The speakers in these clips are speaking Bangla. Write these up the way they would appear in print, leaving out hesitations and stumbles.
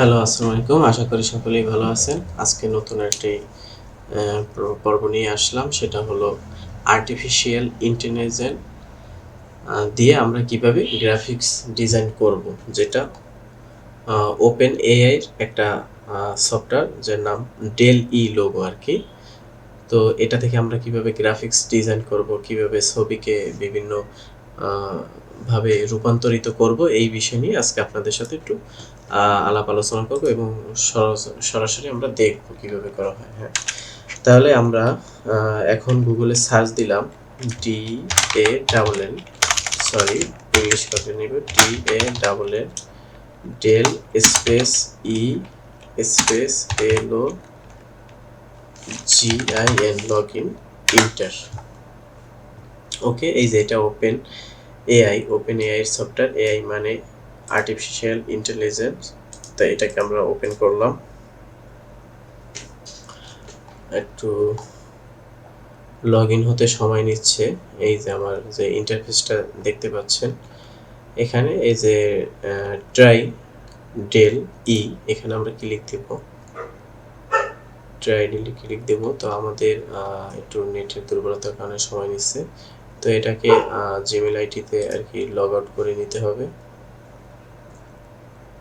হ্যালো, আসসালামু আলাইকুম। আশা করি সকলেই ভালো আছেন। আজকে নতুন একটি পর্ব নিয়ে আসলাম। সেটা হলো আর্টিফিশিয়াল ইন্টেলিজেন্স দিয়ে আমরা কিভাবে গ্রাফিক্স ডিজাইন করব। যেটা ওপেন এআইয়ের একটা সফটওয়্যার যার নাম dall-e লোগো আরকি। তো এটা থেকে আমরা কিভাবে গ্রাফিক্স ডিজাইন করব, কিভাবে ছবিকে বিভিন্ন আ ভাবে রূপান্তরিত করব, এই বিষয় নিয়ে আজকে আপনাদের সাথে একটু আলাপ আলোচনা করব এবং সরাসরি আমরা দেখব কিভাবে করা হয়। হ্যাঁ? তাহলে আমরা এখন গুগলে সার্চ দিলাম DALL সরি ইংলিশ করে নিব DALL DALL space E space LOGIN login enter. Okay, এই যে এটা ওপেন এআই এর সফটওয়্যার। এআই মানে আর্টিফিশিয়াল ইন্টেলিজেন্স। তো এটাকে আমরা ওপেন করলাম। একটু লগইন হতে সময় নিচ্ছে। এই যে আমার যে ইন্টারফেসটা দেখতে পাচ্ছেন, এখানে এই যে ট্রাই dall-e, এখানে আমরা ক্লিক দেব। ট্রাই dall-e ক্লিক দেব। তো আমাদের একটু নেটের দুর্বলতার কারণে সময় নিচ্ছে। তো এটাকে জিমেল আইডিতে আর কি লগ আউট করে নিতে হবে।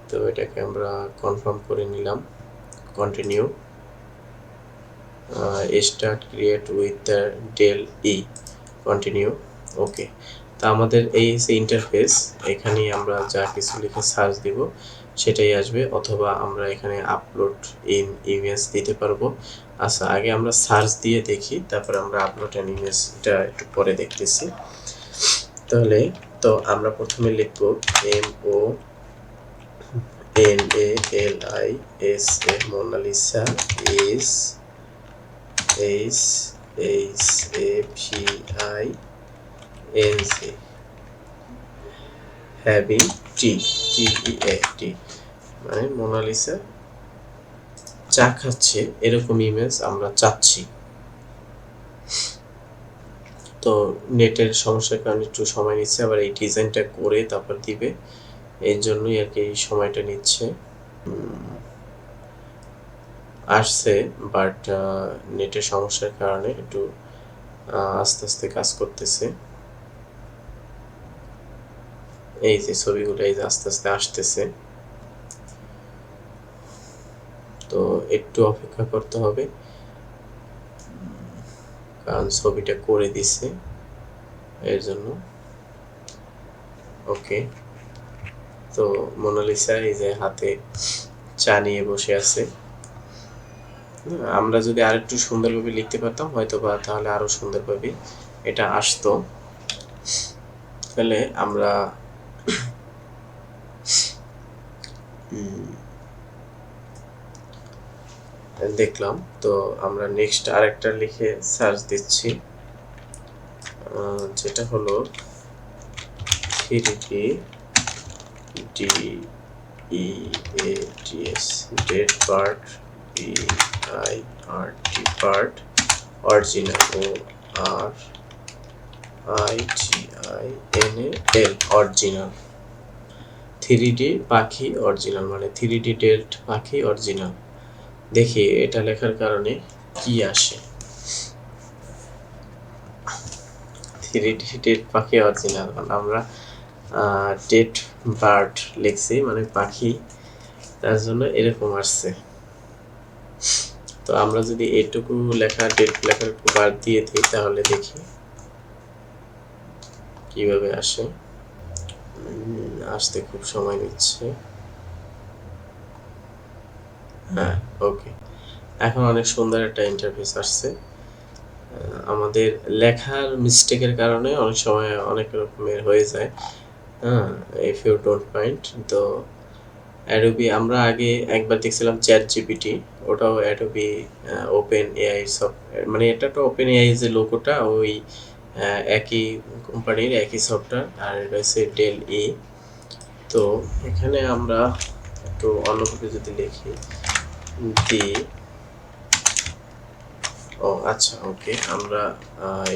তো এটাকে আমরা কনফার্ম করে নিলাম। Continue. Start create with the dall-e, continue. Okay, তো আমাদের এই যে ইন্টারফেস, এখানেই আমরা যা কিছু লিখে সার্চ দিব সেটাই আসবে, অথবা আমরা এখানে আপলোড ইন ইমেজ দিতে পারবো। আচ্ছা, আগে আমরা সার্চ দিয়ে দেখি, তারপরে আমরা আপলোড ইন ইমেজটা একটু পরে দেখতেছি। তাহলে তো আমরা প্রথমে লিখব MONALISA Mona Lisa is HAVING having TEA মানে মোনালিসা চা খাচ্ছে এরকম ইমেজ আমরা চাচ্ছি। তো নেটের সমস্যার কারণে একটু সময় নিচ্ছে, আবার এই ডিজাইনটা করে তারপর দিবে, এর জন্যই আর কি এই সময়টা নিচ্ছে। আসছে, বাট নেটের সমস্যার কারণে একটু আস্তে আস্তে কাজ করতেছে। এই যে ছবিগুলো এই যে আস্তে আস্তে আসতেছে, তো একটু অপেক্ষা করতে হবে কারণ ছবিটা করে দিছে এর জন্য। ওকে, তো মোনালিসা এই যে হাতে চা নিয়ে বসে আছে। আমরা যদি আরেকটু সুন্দরভাবে লিখতে পারতাম হয়তো বা তাহলে আরো সুন্দরভাবে এটা আসতো। তাহলে আমরা দেখলাম। তো আমরা নেক্সট আরেকটা লিখে সার্চ দিচ্ছি, যেটা হলো 3D DEATS date part BIRT part original ORIGINAL original. 3D পাখি অরিজিনাল মানে 3D ডেল্ট পাখি অরিজিনাল। দেখি এটা লেখার কারণে কি আসে। 3D ডেট পাখি অরিজিনাল মানে আমরা ডেট বার্ড লিখছি মানে পাখি, তার জন্য এরকম আসছে। তো আমরা যদি এইটুকু লেখা ডেট লেখার বাদ দিয়ে দিই তাহলে দেখি কিভাবে আসে। আসতে খুব সময় নিচ্ছে। হ্যাঁ, ওকে, এখন অনেক সুন্দর একটা ইন্টারফেস আসছে। আমাদের লেখার মিস্টেকের কারণে অনেক সময় অনেক রকমের হয়ে যায়। If you don't mind. তো অ্যাডোবি আমরা আগে একবার দেখছিলাম চ্যাট জিপিটি, ওটাও অ্যাডোবি ওপেন এআই সফটওয়্যার, মানে এটা তো ওপেন এআই যে লোগোটা ওই একই কোম্পানির একই সফটওয়্যার, আর এটা হচ্ছে dall-e। তো এখানে আমরা একটু অন্যভাবে যদি লিখি আচ্ছা, ওকে, আমরা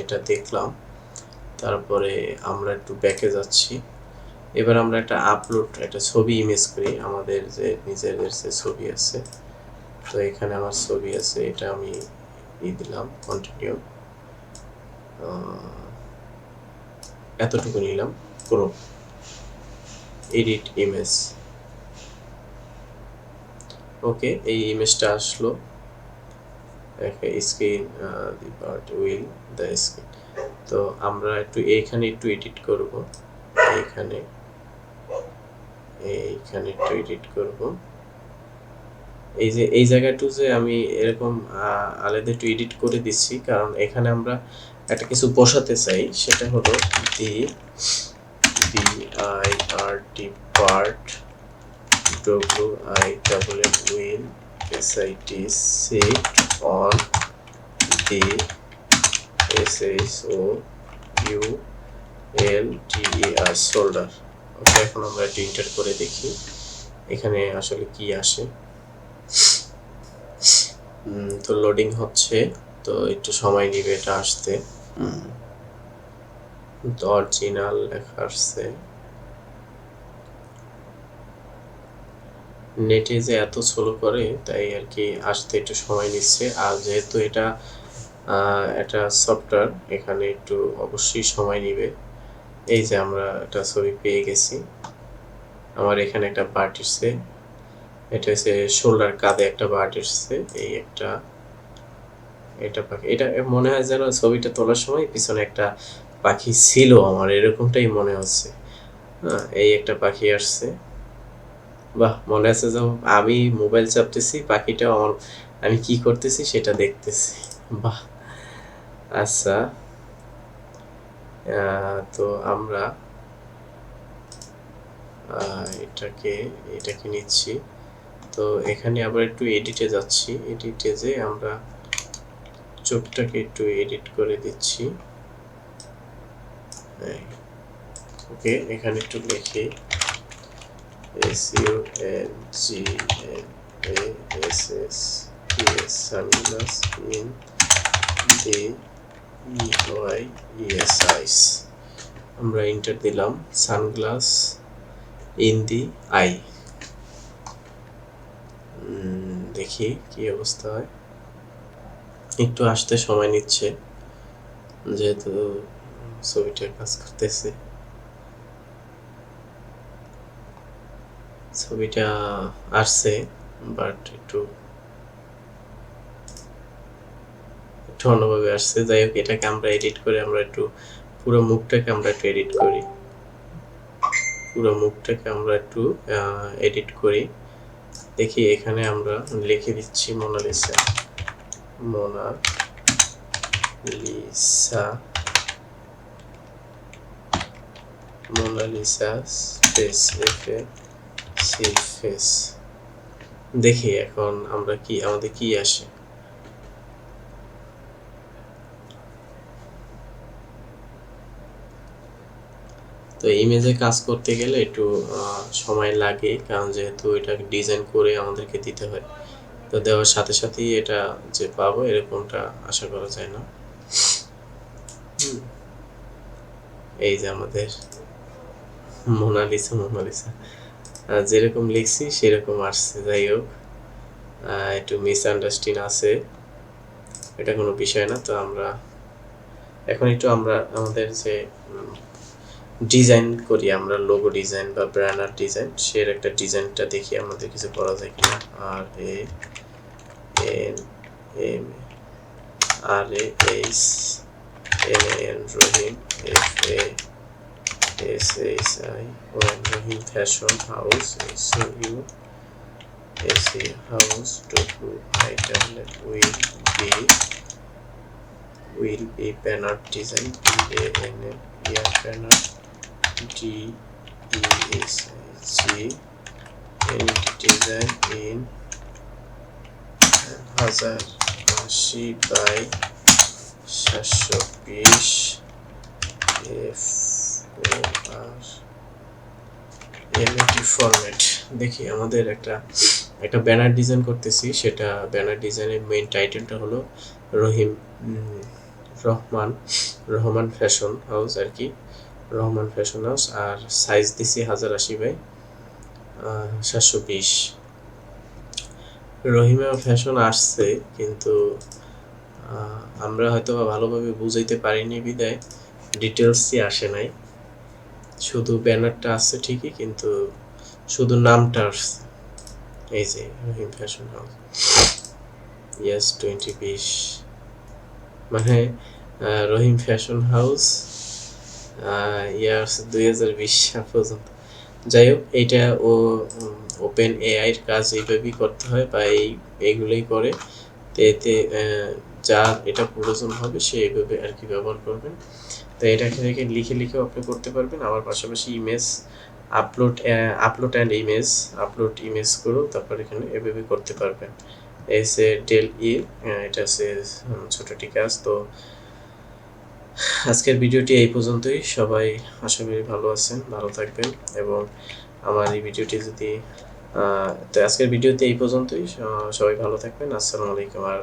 এটা দেখলাম। তারপরে আমরা একটু ব্যাকে যাচ্ছি। এবার আমরা একটা আপলোড একটা ছবি ইমেজ করি, আমাদের যে নিজেদের যে ছবি আছে। তো এখানে আমার ছবি আছে, এটা আমি দিলাম কন্টিনিউ, এতটুকু নিলাম, ক্রপ, এডিট ইমেজ। ওকে, এই ইমেজটা আসলো, screen the part will the screen. তো আমরা একটু এইখানে একটু এডিট করব, এইখানে একটু এডিট করব। এই যে এই জায়গাটু যে আমি এরকম আলাদা একটু এডিট করে দিচ্ছি, কারণ এখানে আমরা একটা কিছু বসাতে চাই, সেটা হলো DIRT part WILL will SIT sit on the SHOULDER shoulder। ওকে, এখন আমরা একটু এন্টার করে দেখি এখানে আসলে কি আসে। তো লোডিং হচ্ছে, তো একটু সময় নিবে এটা আসতে। তো অরিজিনাল লেখা আসছে, নেটে যে এত স্লো করে তাই আর কি আসতে একটু সময় নিচ্ছে। আর যেহেতু এটা একটা সফটওয়্যার, এখানে একটু অবশ্যই সময় নিবে। এই যে আমরা একটা ছবি পেয়ে গেছি, আমার এখানে একটা পার্ট এসছে, এটা হচ্ছে শোল্ডার, কাঁধে একটা পার্ট এসছে, এই একটা, এটা পাখি, এটা মনে হয় যেন ছবিটা তোলার সময় পিছনে একটা পাখি ছিল, আমার এরকমটাই মনে হচ্ছে। হ্যাঁ, এই একটা পাখি আসছে, বাহ, মনে আছে যে আমি মোবাইল চাপতেছি, পাখিটাও আমার, আমি কি করতেছি সেটা দেখতেছি। বাহ, আচ্ছা। তো আমরা এটাকে নিচ্ছি। তো এখানে আবার একটু এডিটে যাচ্ছি, এডিটে যে আমরা চোখটাকে একটু এডিট করে দিচ্ছি। ওকে, এখানে একটু লিখি SUNGLASS sunglass in the EYES। আমরা এন্টার দিলাম, সানগ্লাস ইন দি আই। দেখি কি অবস্থা হয়, একটু আসতে সময় নিচ্ছে যেহেতু ছবিটা কাজ করতেছে। ছবিটা আসছে, বাট একটু অন্যভাবে আসছে। যাই হোক, এটাকে আমরা এডিট করে আমরা একটু পুরো মুখটাকে আমরা একটু এডিট করি, দেখি। এখানে আমরা লিখে দিচ্ছি মোনালিসা, ফেস, ফেস। দেখি এখন আমরা কি, আমাদের কি আসে। তো ইমেজে কাজ করতে গেলে একটু সময় লাগে, কারণ যেহেতু এটা ডিজাইন করে আমাদেরকে দিতে হয়, তো দেওয়ার সাথে সাথেই এটা যে পাবো এরকমটা আশা করা যায় না। এই যে আমাদের মোনালিসা যেরকম লিখছি সেরকম আসছে। যাই হোক, একটু মিসআন্ডারস্ট্যান্ডিং আছে, এটা কোনো বিষয় না। তো আমরা এখন একটু আমাদের যে ডিজাইন করি, আমরা লোগো ডিজাইন বা ব্যানার ডিজাইন, সের একটা ডিজাইনটা দেখি আমাদের কিছু করা যায় কিনা। Rahim, Rahim fashion house, house will be banner design, BANN banner DESIG design in 1080 by 720 FOR format. দেখি আমাদের একটা ব্যানার ডিজাইন করতেছি, সেটা ব্যানার ডিজাইনের মেইন টাইটেলটা হলো রহমান ফ্যাশন হাউস আর কি। Rahman fashion house. আর সাইজ দিছি 1080x720। রহিমা ফ্যাশন আসছে, কিন্তু আমরা হয়তো ভালোভাবে বুঝাইতে পারিনি বিদায় ডিটেলসই আসে নাই। শুধু ব্যানারটা আছে ঠিকই, কিন্তু শুধু নামটা আসছে। এই যে রহিম ফ্যাশন হাউস, ইয়েস 2020, মানে রহিম ফ্যাশন হাউস ইয়ার্স 2020 সাল পর্যন্ত। যাই হোক, এইটা ও ওপেন এআইয়ের কাজ এইভাবেই করতে হয়, বা এইগুলোই করে। তো এতে যার এটা প্রয়োজন হবে সে এইভাবে আর কি ব্যবহার করবেন। তো এটাকে রেখে লিখে আপনি করতে পারবেন। আবার পাশাপাশি ইমেজ আপলোড অ্যান্ড ইমেজ করো, তারপর এখানে এভাবে করতে পারবেন। এসে dall-e, এটা হচ্ছে ছোটটি কাজ। তো আজকের ভিডিওটি এই পর্যন্তই। সবাই আশা করি ভালো আছেন, ভালো থাকবেন। এবং আমার এই ভিডিওটি যদি তো আজকের ভিডিওতে এই পর্যন্তই। সবাই ভালো থাকবেন। আসসালামু আলাইকুম। আর